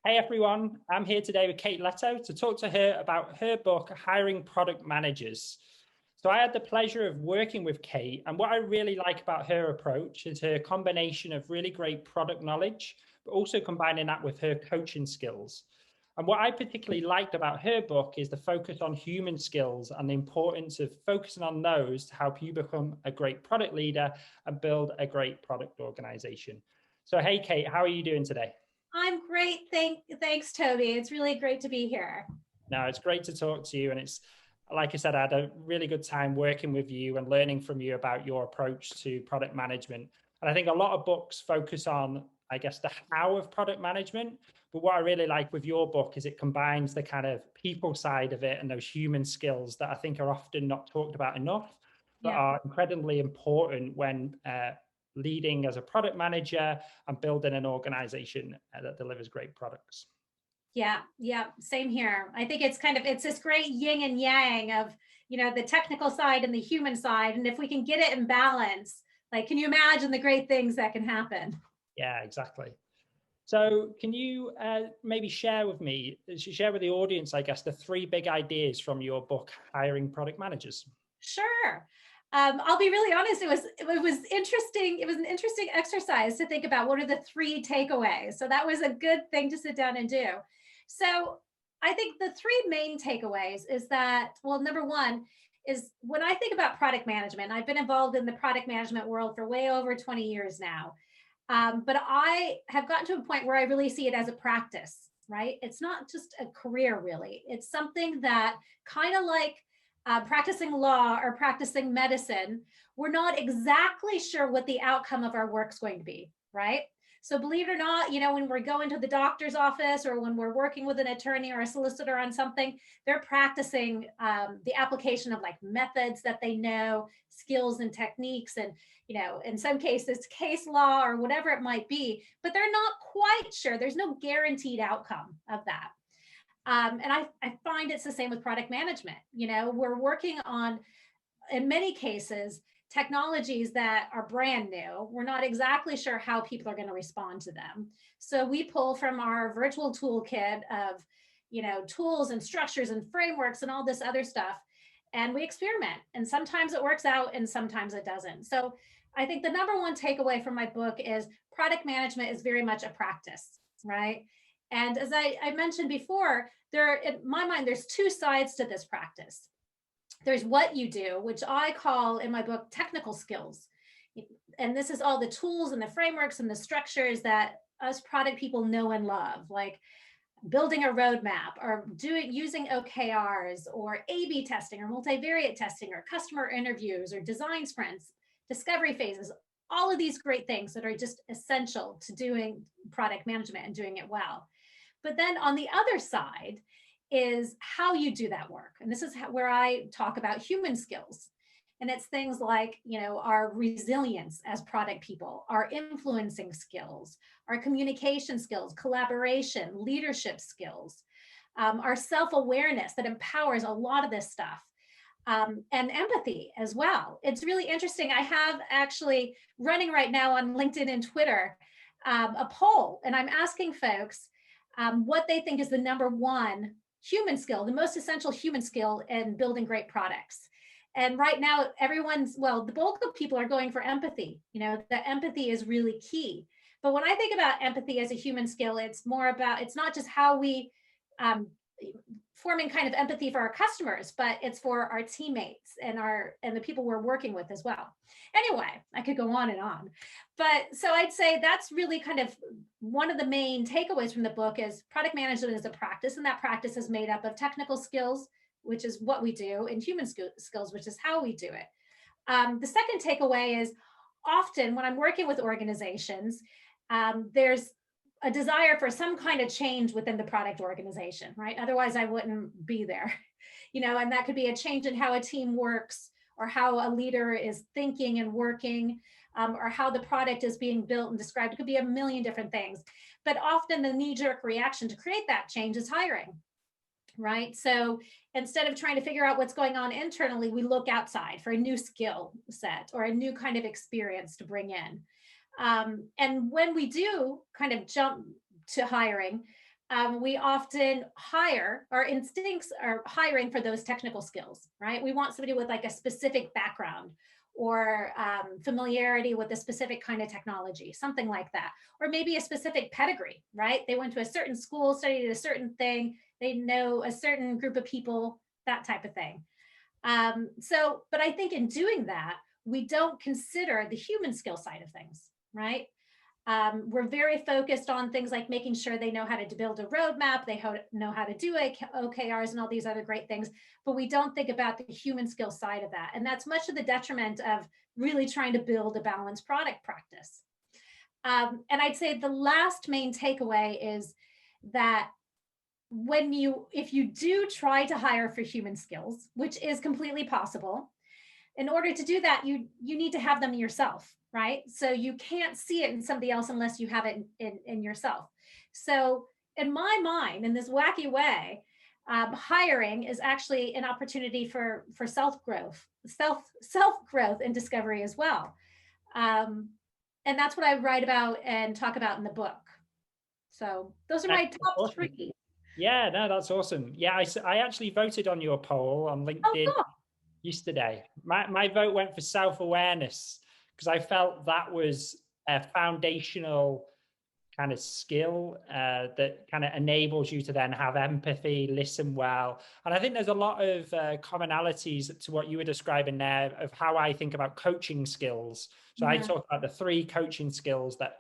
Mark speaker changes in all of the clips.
Speaker 1: Hey everyone, I'm here today with Kate Leto to talk to her about her book, Hiring Product Managers. So I had the pleasure of working with Kate, and what I really like about her approach is her combination of really great product knowledge, but also combining that with her coaching skills. And what I particularly liked about her book is the focus on human skills and the importance of focusing on those to help you become a great product leader and build a great product organization. So, hey, Kate, how are you doing today?
Speaker 2: I'm great. Thanks, Toby. It's really great to be here.
Speaker 1: No, it's great to talk to you. And it's, like I said, I had a really good time working with you and learning from you about your approach to product management. And I think a lot of books focus on, I guess, the how of product management. But what I really like with your book is it combines the kind of people side of it and those human skills that I think are often not talked about enough, but
Speaker 2: Yeah.
Speaker 1: are incredibly important when leading as a product manager and building an organization that delivers great products.
Speaker 2: Yeah. Yeah. Same here. I think it's this great yin and yang of, the technical side and the human side. And if we can get it in balance, like, can you imagine the great things that can happen?
Speaker 1: Yeah, exactly. So, can you maybe share with the audience, I guess, the three big ideas from your book, Hiring Product Managers?
Speaker 2: Sure. I'll be really honest. It was interesting. It was an interesting exercise to think about what are the three takeaways. So that was a good thing to sit down and do. So I think the three main takeaways is that, well, number one is when I think about product management, I've been involved in the product management world for way over 20 years now. But I have gotten to a point where I really see it as a practice, right? It's not just a career, really. It's something that kind of like practicing law or practicing medicine, we're not exactly sure what the outcome of our work's going to be, right? So believe it or not, when we're going to the doctor's office or when we're working with an attorney or a solicitor on something, they're practicing the application of like methods that they know, skills and techniques, and in some cases, case law or whatever it might be, but they're not quite sure. There's no guaranteed outcome of that. And I find it's the same with product management. We're working on, in many cases, technologies that are brand new. We're not exactly sure how people are going to respond to them. So we pull from our virtual toolkit of, tools and structures and frameworks and all this other stuff. And we experiment. And sometimes it works out and sometimes it doesn't. So I think the number one takeaway from my book is product management is very much a practice, right? And as I mentioned before, in my mind, there's two sides to this practice. There's what you do, which I call in my book technical skills. And this is all the tools and the frameworks and the structures that us product people know and love, like building a roadmap or using OKRs or A/B testing or multivariate testing or customer interviews or design sprints, discovery phases, all of these great things that are just essential to doing product management and doing it well. But then on the other side is how you do that work. And this is where I talk about human skills. And it's things like, our resilience as product people, our influencing skills, our communication skills, collaboration, leadership skills, our self awareness that empowers a lot of this stuff. And empathy as well. It's really interesting. I have actually running right now on LinkedIn and Twitter a poll, and I'm asking folks what they think is the number one human skill, the most essential human skill in building great products. And right now, the bulk of people are going for empathy. That empathy is really key. But when I think about empathy as a human skill, it's not just how we um, forming kind of empathy for our customers, but it's for our teammates and the people we're working with as well. Anyway, I could go on and on. But so I'd say that's really kind of one of the main takeaways from the book is product management is a practice, and that practice is made up of technical skills, which is what we do, and human skills, which is how we do it. The second takeaway is often when I'm working with organizations, there's a desire for some kind of change within the product organization, right? Otherwise, I wouldn't be there, and that could be a change in how a team works or how a leader is thinking and working, or how the product is being built and described. It could be a million different things. But often the knee-jerk reaction to create that change is hiring, right? So instead of trying to figure out what's going on internally, we look outside for a new skill set or a new kind of experience to bring in. And when we do kind of jump to hiring, we often hire, our instincts are hiring for those technical skills, right? We want somebody with like a specific background or familiarity with a specific kind of technology, something like that. Or maybe a specific pedigree, right? They went to a certain school, studied a certain thing, they know a certain group of people, that type of thing. But I think in doing that, we don't consider the human skill side of things, right? We're very focused on things like making sure they know how to build a roadmap, they know how to do OKRs and all these other great things, but we don't think about the human skill side of that. And that's much to the detriment of really trying to build a balanced product practice. And I'd say the last main takeaway is that if you do try to hire for human skills, which is completely possible, in order to do that, you need to have them yourself, right? So you can't see it in somebody else unless you have it in yourself. So in my mind, in this wacky way, hiring is actually an opportunity for self-growth, self-growth and discovery as well. And that's what I write about and talk about in the book. So those are my top three.
Speaker 1: Yeah, no, that's awesome. Yeah, I actually voted on your poll on LinkedIn yesterday. My vote went for self-awareness because I felt that was a foundational kind of skill that kind of enables you to then have empathy, listen well. And I think there's a lot of commonalities to what you were describing there of how I think about coaching skills. So I talk about the 3 coaching skills that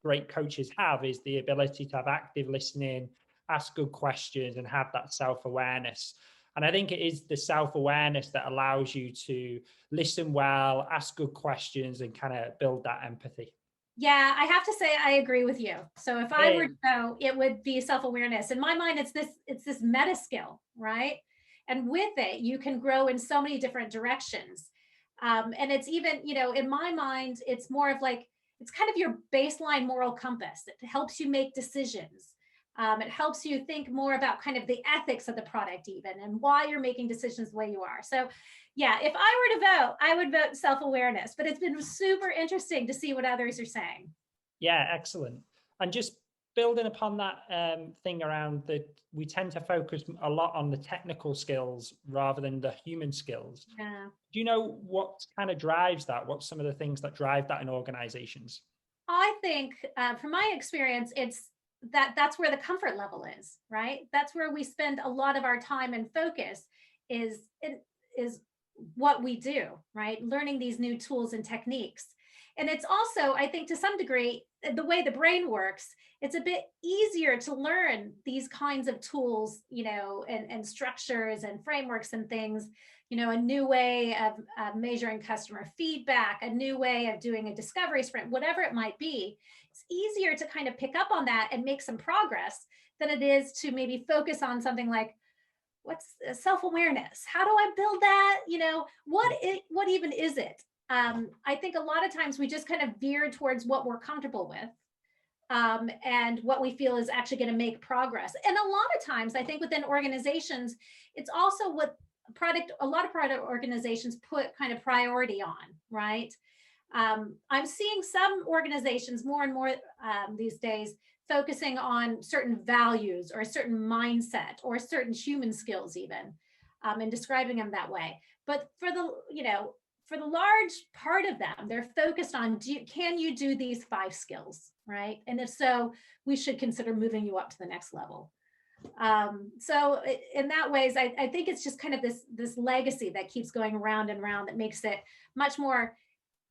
Speaker 1: great coaches have is the ability to have active listening, ask good questions, and have that self-awareness. And I think it is the self-awareness that allows you to listen well, ask good questions, and kind of build that empathy.
Speaker 2: Yeah, I have to say I agree with you. So if I were to go, it would be self-awareness. In my mind, it's this meta skill, right? And with it, you can grow in so many different directions. And it's even, in my mind, it's more of like, it's kind of your baseline moral compass. It helps you make decisions. It helps you think more about kind of the ethics of the product even and why you're making decisions the way you are. So yeah, if I were to vote, I would vote self-awareness, but it's been super interesting to see what others are saying.
Speaker 1: Yeah, excellent. And just building upon that thing around that we tend to focus a lot on the technical skills rather than the human skills.
Speaker 2: Yeah.
Speaker 1: Do you know what kind of drives that? What's some of the things that drive that in organizations?
Speaker 2: I think from my experience, it's that's where the comfort level is, right? That's where we spend a lot of our time and focus is what we do, right? Learning these new tools and techniques. And it's also, I think to some degree, the way the brain works, it's a bit easier to learn these kinds of tools, and structures and frameworks and things, a new way of measuring customer feedback, a new way of doing a discovery sprint, whatever it might be. It's easier to kind of pick up on that and make some progress than it is to maybe focus on something like, what's self-awareness? How do I build that? What even is it? I think a lot of times we just kind of veer towards what we're comfortable with and what we feel is actually going to make progress. And a lot of times, I think within organizations, it's also what a lot of product organizations put kind of priority on, right? I'm seeing some organizations more and more these days focusing on certain values or a certain mindset or certain human skills even, and describing them that way. But for the large part of them, they're focused on, can you do these 5 skills, right? And if so, we should consider moving you up to the next level. So in that ways, I think it's just kind of this legacy that keeps going round and round that makes it much more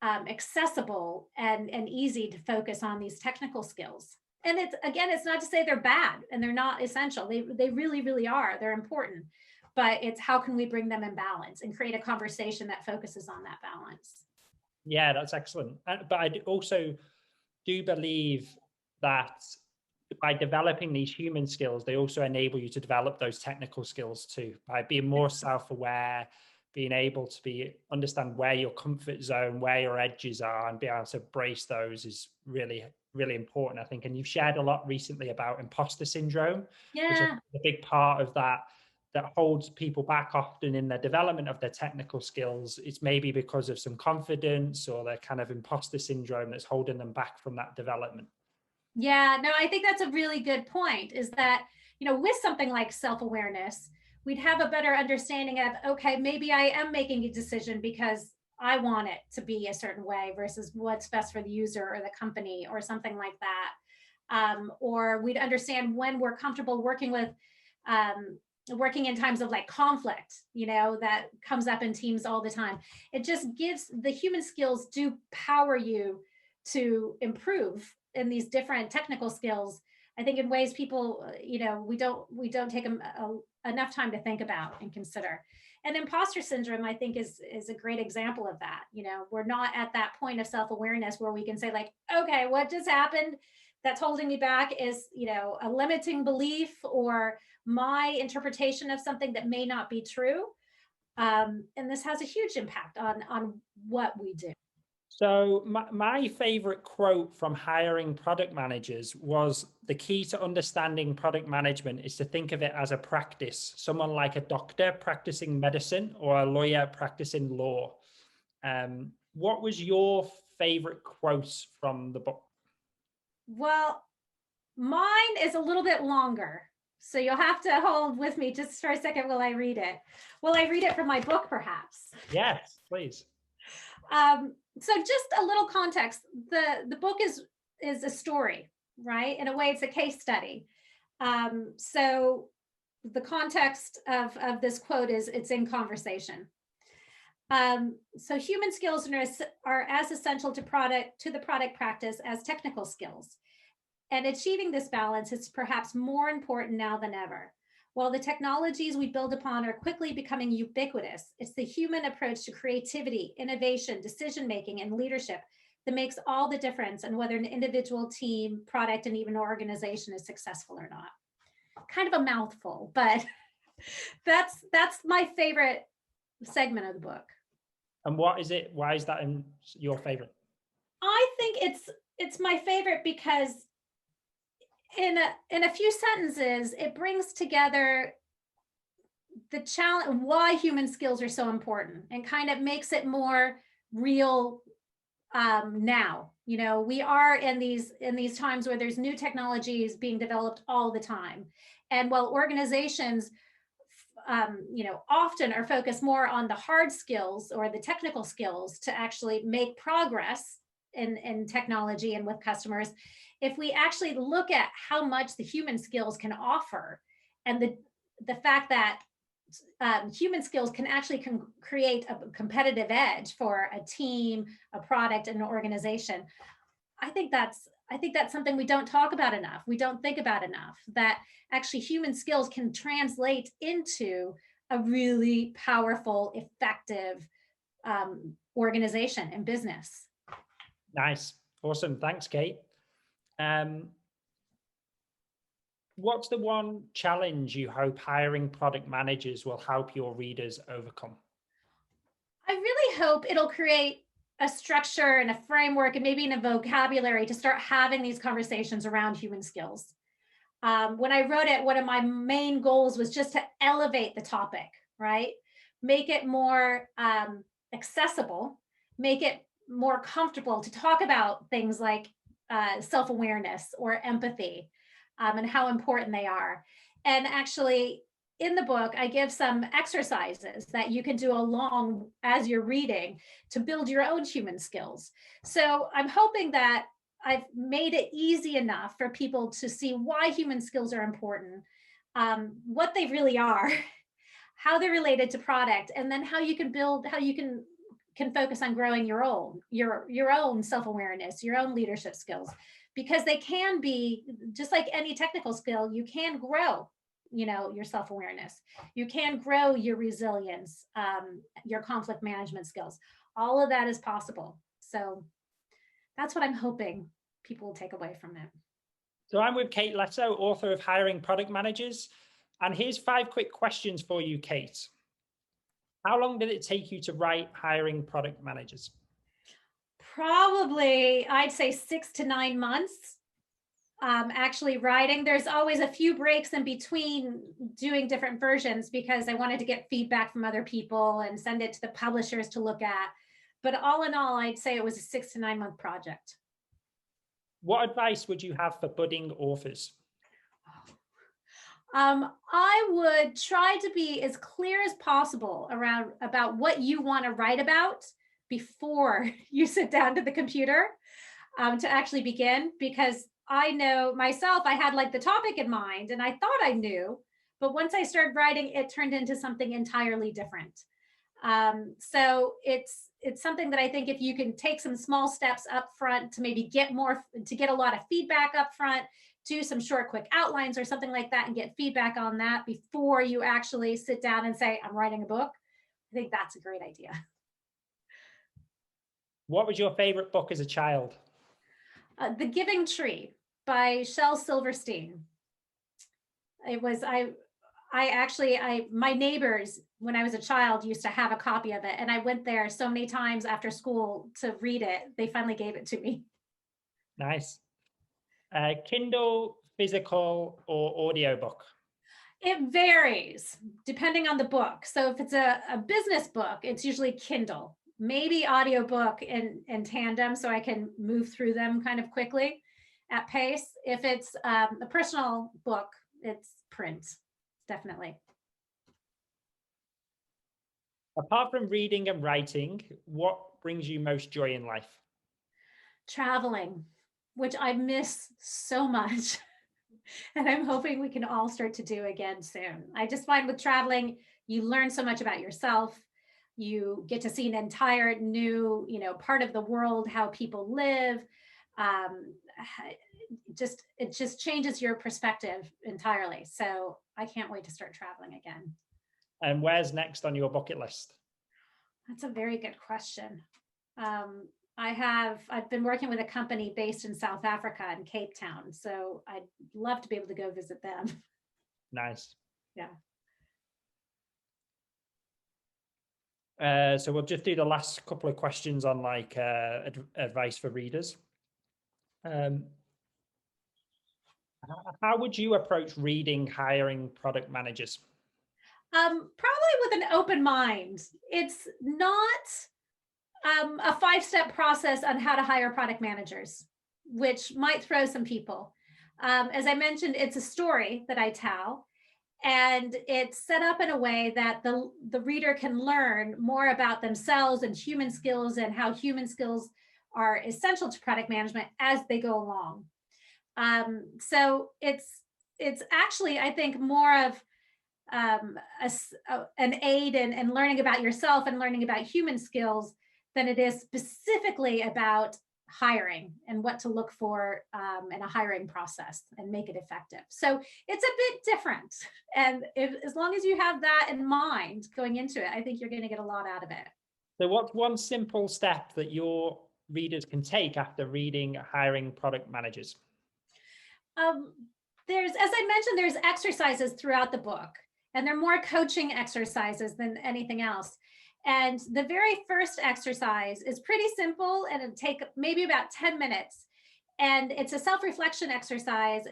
Speaker 2: accessible and easy to focus on these technical skills. And it's not to say they're bad and they're not essential. They really, really are. They're important. But it's how can we bring them in balance and create a conversation that focuses on that balance.
Speaker 1: Yeah, that's excellent. But I also do believe that by developing these human skills, they also enable you to develop those technical skills too, by being more self-aware, being able to understand where your comfort zone, where your edges are, and be able to embrace those is really, really important, I think. And you've shared a lot recently about imposter syndrome, which is a big part of that holds people back often in their development of their technical skills. It's maybe because of some confidence or their kind of imposter syndrome that's holding them back from that development.
Speaker 2: Yeah, no, I think that's a really good point, is that, with something like self-awareness, we'd have a better understanding of, okay, maybe I am making a decision because I want it to be a certain way versus what's best for the user or the company or something like that. Or we'd understand when we're comfortable um, working in times of like conflict, that comes up in teams all the time. It just gives the human skills do power you to improve in these different technical skills. I think in ways people, we don't take enough time to think about and consider. And imposter syndrome, I think, is a great example of that. We're not at that point of self-awareness where we can say like, okay, what just happened that's holding me back is, a limiting belief or my interpretation of something that may not be true. And this has a huge impact on what we do.
Speaker 1: So my favorite quote from hiring product managers was, the key to understanding product management is to think of it as a practice, someone like a doctor practicing medicine or a lawyer practicing law. What was your favorite quote from the book?
Speaker 2: Well, mine is a little bit longer, so you'll have to hold with me just for a second while I read it. Will I read it from my book, perhaps?
Speaker 1: Yes, please.
Speaker 2: So just a little context. The book is a story, right? In a way, it's a case study. So the context of this quote is it's in conversation. So human skills are as essential to the product practice as technical skills. And achieving this balance is perhaps more important now than ever. While the technologies we build upon are quickly becoming ubiquitous, it's the human approach to creativity, innovation, decision-making, and leadership that makes all the difference in whether an individual, team, product, and even organization is successful or not. Kind of a mouthful, but that's my favorite segment of the book.
Speaker 1: And what is it? Why is that your favorite?
Speaker 2: I think it's my favorite because in a few sentences, it brings together the challenge, why human skills are so important, and kind of makes it more real now. We are in these times where there's new technologies being developed all the time, and while organizations often are focused more on the hard skills or the technical skills to actually make progress in technology and with customers, if we actually look at how much the human skills can offer, and the fact that human skills can actually create a competitive edge for a team, a product, and an organization, I think that's something we don't talk about enough. We don't think about enough, that actually human skills can translate into a really powerful, effective organization and business.
Speaker 1: Nice. Awesome. Thanks, Kate. What's the one challenge you hope hiring product managers will help your readers overcome?
Speaker 2: I really hope it'll create a structure and a framework and maybe in a vocabulary to start having these conversations around human skills. When I wrote it, one of my main goals was just to elevate the topic, right? Make it more accessible, make it more comfortable to talk about things like self-awareness or empathy, and how important they are. And actually, in the book, I give some exercises that you can do along as you're reading to build your own human skills. So I'm hoping that I've made it easy enough for people to see why human skills are important, what they really are, how they're related to product, and then how you can focus on growing your own self-awareness, your own leadership skills, because they can be just like any technical skill. You can grow your self-awareness, you can grow your resilience, your conflict management skills. All of that is possible. So that's what I'm hoping people will take away from it.
Speaker 1: So I'm with Kate Leto, author of Hiring Product Managers. And here's 5 quick questions for you, Kate. How long did it take you to write Hiring Product Managers?
Speaker 2: Probably, I'd say 6 to 9 months. Actually writing. There's always a few breaks in between doing different versions because I wanted to get feedback from other people and send it to the publishers to look at. But all in all, I'd say it was a 6 to 9 month project.
Speaker 1: What advice would you have for budding authors?
Speaker 2: I would try to be as clear as possible around about what you want to write about before you sit down to the computer to actually begin. Because I know myself, I had like the topic in mind and I thought I knew, but once I started writing, it turned into something entirely different. So it's something that I think if you can take some small steps up front to maybe get more, to get a lot of feedback up front, do some short, quick outlines or something like that and get feedback on that before you actually sit down and say, I'm writing a book. I think that's a great idea.
Speaker 1: What was your favorite book as a child?
Speaker 2: The Giving Tree by Shel Silverstein. It was, my neighbors, when I was a child, used to have a copy of it. And I went there so many times after school to read it. They finally gave it to me.
Speaker 1: Nice. Kindle, physical, or audiobook?
Speaker 2: It varies depending on the book. So if it's a business book, it's usually Kindle, maybe audiobook in tandem so I can move through them kind of quickly at pace. If it's a personal book, it's print, definitely.
Speaker 1: Apart from reading and writing, what brings you most joy in life?
Speaker 2: Traveling, which I miss so much. And I'm hoping we can all start to do again soon. I just find with traveling, you learn so much about yourself. You get to see an entire new, part of the world, how people live. It just changes your perspective entirely. So I can't wait to start traveling again.
Speaker 1: And where's next on your bucket list?
Speaker 2: That's a very good question. I've been working with a company based in South Africa in Cape Town, so I'd love to be able to go visit them.
Speaker 1: Nice.
Speaker 2: Yeah.
Speaker 1: So we'll just do the last couple of questions on like advice for readers. How would you approach reading, hiring product managers?
Speaker 2: Probably with an open mind. It's not a 5-step process on how to hire product managers, which might throw some people. As I mentioned, it's a story that I tell, and it's set up in a way that the reader can learn more about themselves and human skills and how human skills are essential to product management as they go along. So it's actually, I think, more of an aid in learning about yourself and learning about human skills than it is specifically about hiring and what to look for in a hiring process and make it effective. So it's a bit different. And as long as you have that in mind going into it, I think you're going to get a lot out of it.
Speaker 1: So what's one simple step that your readers can take after reading Hiring Product Managers?
Speaker 2: As I mentioned, there's exercises throughout the book, and they're more coaching exercises than anything else. And the very first exercise is pretty simple and it'll take maybe about 10 minutes. And it's a self-reflection exercise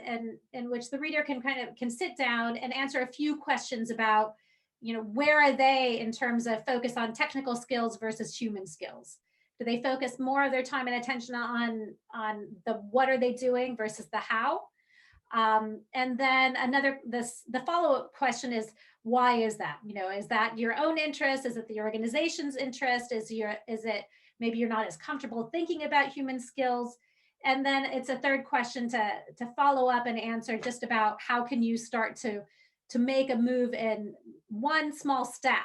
Speaker 2: in which the reader can sit down and answer a few questions about, where are they in terms of focus on technical skills versus human skills? Do they focus more of their time and attention on the what are they doing versus the how? And then the follow-up question is, why is that? Is that your own interest? Is it the organization's interest? Is it maybe you're not as comfortable thinking about human skills? And then it's a third question to follow up and answer just about how can you start to make a move in one small step,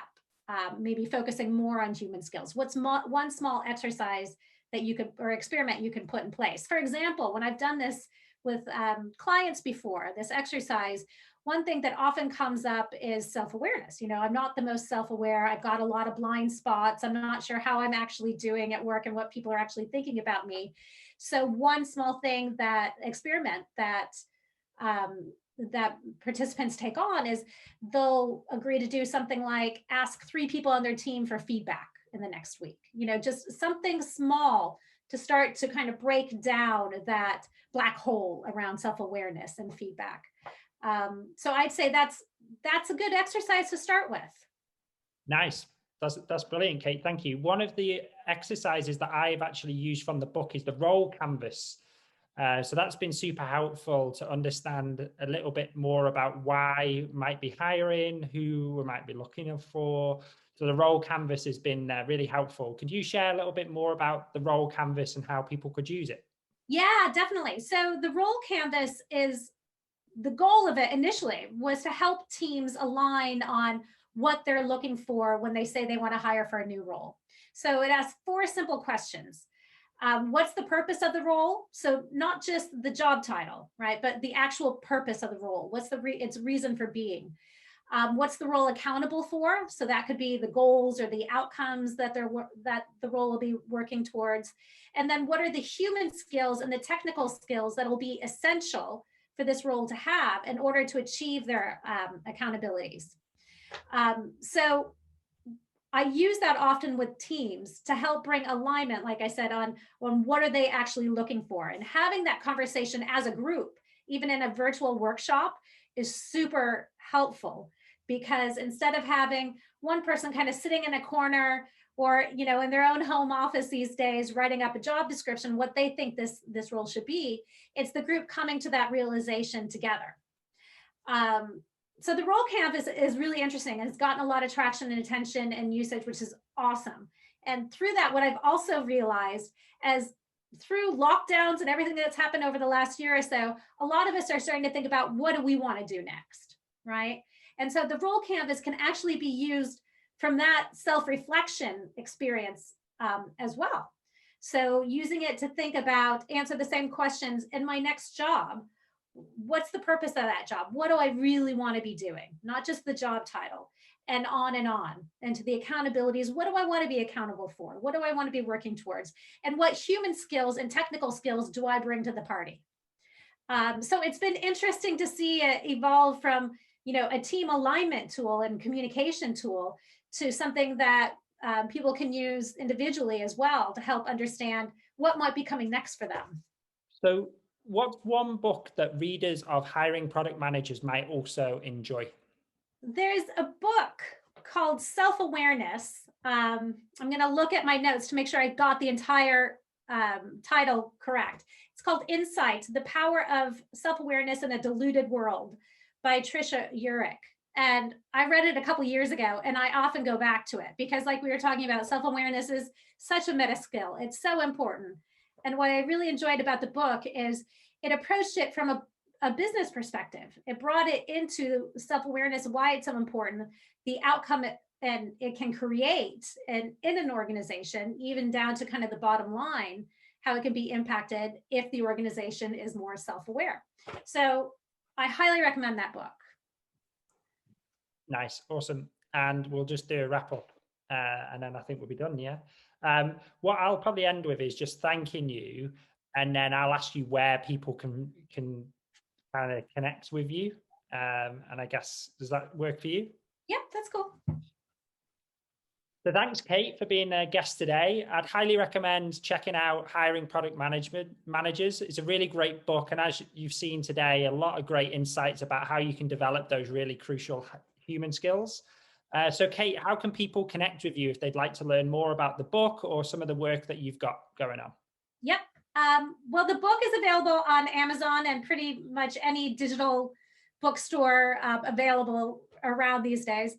Speaker 2: maybe focusing more on human skills. What's one small exercise that you could, or experiment you can put in place? For example, when I've done this with clients before, this exercise, one thing that often comes up is self-awareness. I'm not the most self-aware. I've got a lot of blind spots. I'm not sure how I'm actually doing at work and what people are actually thinking about me. So one small thing experiment that participants take on is they'll agree to do something like ask 3 people on their team for feedback in the next week. Just something small to start to kind of break down that black hole around self-awareness and feedback. So I'd say that's a good exercise to start with.
Speaker 1: Nice. That's brilliant, Kate. Thank you. One of the exercises that I've actually used from the book is the role canvas. So that's been super helpful to understand a little bit more about why we might be hiring, who we might be looking for. So the role canvas has been really helpful. Could you share a little bit more about the role canvas and how people could use it?
Speaker 2: Yeah, definitely. So the role canvas is the goal of it initially was to help teams align on what they're looking for when they say they want to hire for a new role. So it asks four simple questions. What's the purpose of the role? So not just the job title, right, but the actual purpose of the role. What's its reason for being? What's the role accountable for? So that could be the goals or the outcomes that the role will be working towards. And then what are the human skills and the technical skills that will be essential for this role to have in order to achieve their accountabilities? So I use that often with teams to help bring alignment, like I said, on what are they actually looking for. And having that conversation as a group, even in a virtual workshop, is super helpful, because instead of having one person kind of sitting in a corner or in their own home office these days writing up a job description what they think this role should be, it's the group coming to that realization together. So the role canvas is really interesting and it's gotten a lot of traction and attention and usage, which is awesome. And through that, what I've also realized, as through lockdowns and everything that's happened over the last year or so, a lot of us are starting to think about, what do we want to do next, right? And so the role canvas can actually be used from that self-reflection experience as well. So using it to think about, answer the same questions in my next job. What's the purpose of that job? What do I really want to be doing? Not just the job title, and on and on. And to the accountabilities, what do I want to be accountable for? What do I want to be working towards? And what human skills and technical skills do I bring to the party? So it's been interesting to see it evolve from, a team alignment tool and communication tool to something that people can use individually as well to help understand what might be coming next for them.
Speaker 1: So what's one book that readers of hiring product managers might also enjoy?
Speaker 2: There's a book called Self-Awareness. I'm going to look at my notes to make sure I got the entire title correct. It's called Insight: The Power of Self-Awareness in a Diluted World by Trisha Urich. And I read it a couple years ago, and I often go back to it because, like we were talking about, self-awareness is such a meta skill. It's so important. And what I really enjoyed about the book is it approached it from a business perspective. It brought it into self-awareness, why it's so important, the outcome it can create in an organization, even down to kind of the bottom line, how it can be impacted if the organization is more self-aware. So I highly recommend that book.
Speaker 1: Nice, awesome. And we'll just do a wrap up and then I think we'll be done, yeah? What I'll probably end with is just thanking you, and then I'll ask you where people can kind of connect with you. And I guess, does that work for you?
Speaker 2: Yep, that's cool.
Speaker 1: So thanks, Kate, for being a guest today. I'd highly recommend checking out Hiring Product Managers. It's a really great book. And as you've seen today, a lot of great insights about how you can develop those really crucial human skills. So Kate, how can people connect with you if they'd like to learn more about the book or some of the work that you've got going on?
Speaker 2: Yep. Well, the book is available on Amazon and pretty much any digital bookstore available around these days.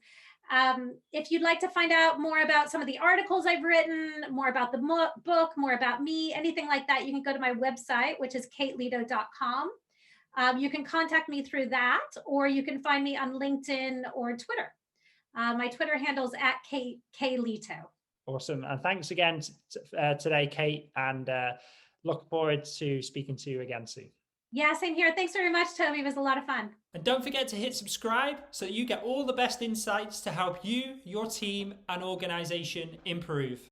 Speaker 2: If you'd like to find out more about some of the articles I've written, more about the book, more about me, anything like that, you can go to my website, which is katelito.com. You can contact me through that, or you can find me on LinkedIn or Twitter. My Twitter handle is @KLito.
Speaker 1: Awesome. And thanks again today, Kate, and look forward to speaking to you again soon.
Speaker 2: Yeah, same here. Thanks very much, Toby. It was a lot of fun.
Speaker 1: And don't forget to hit subscribe so that you get all the best insights to help you, your team, and organization improve.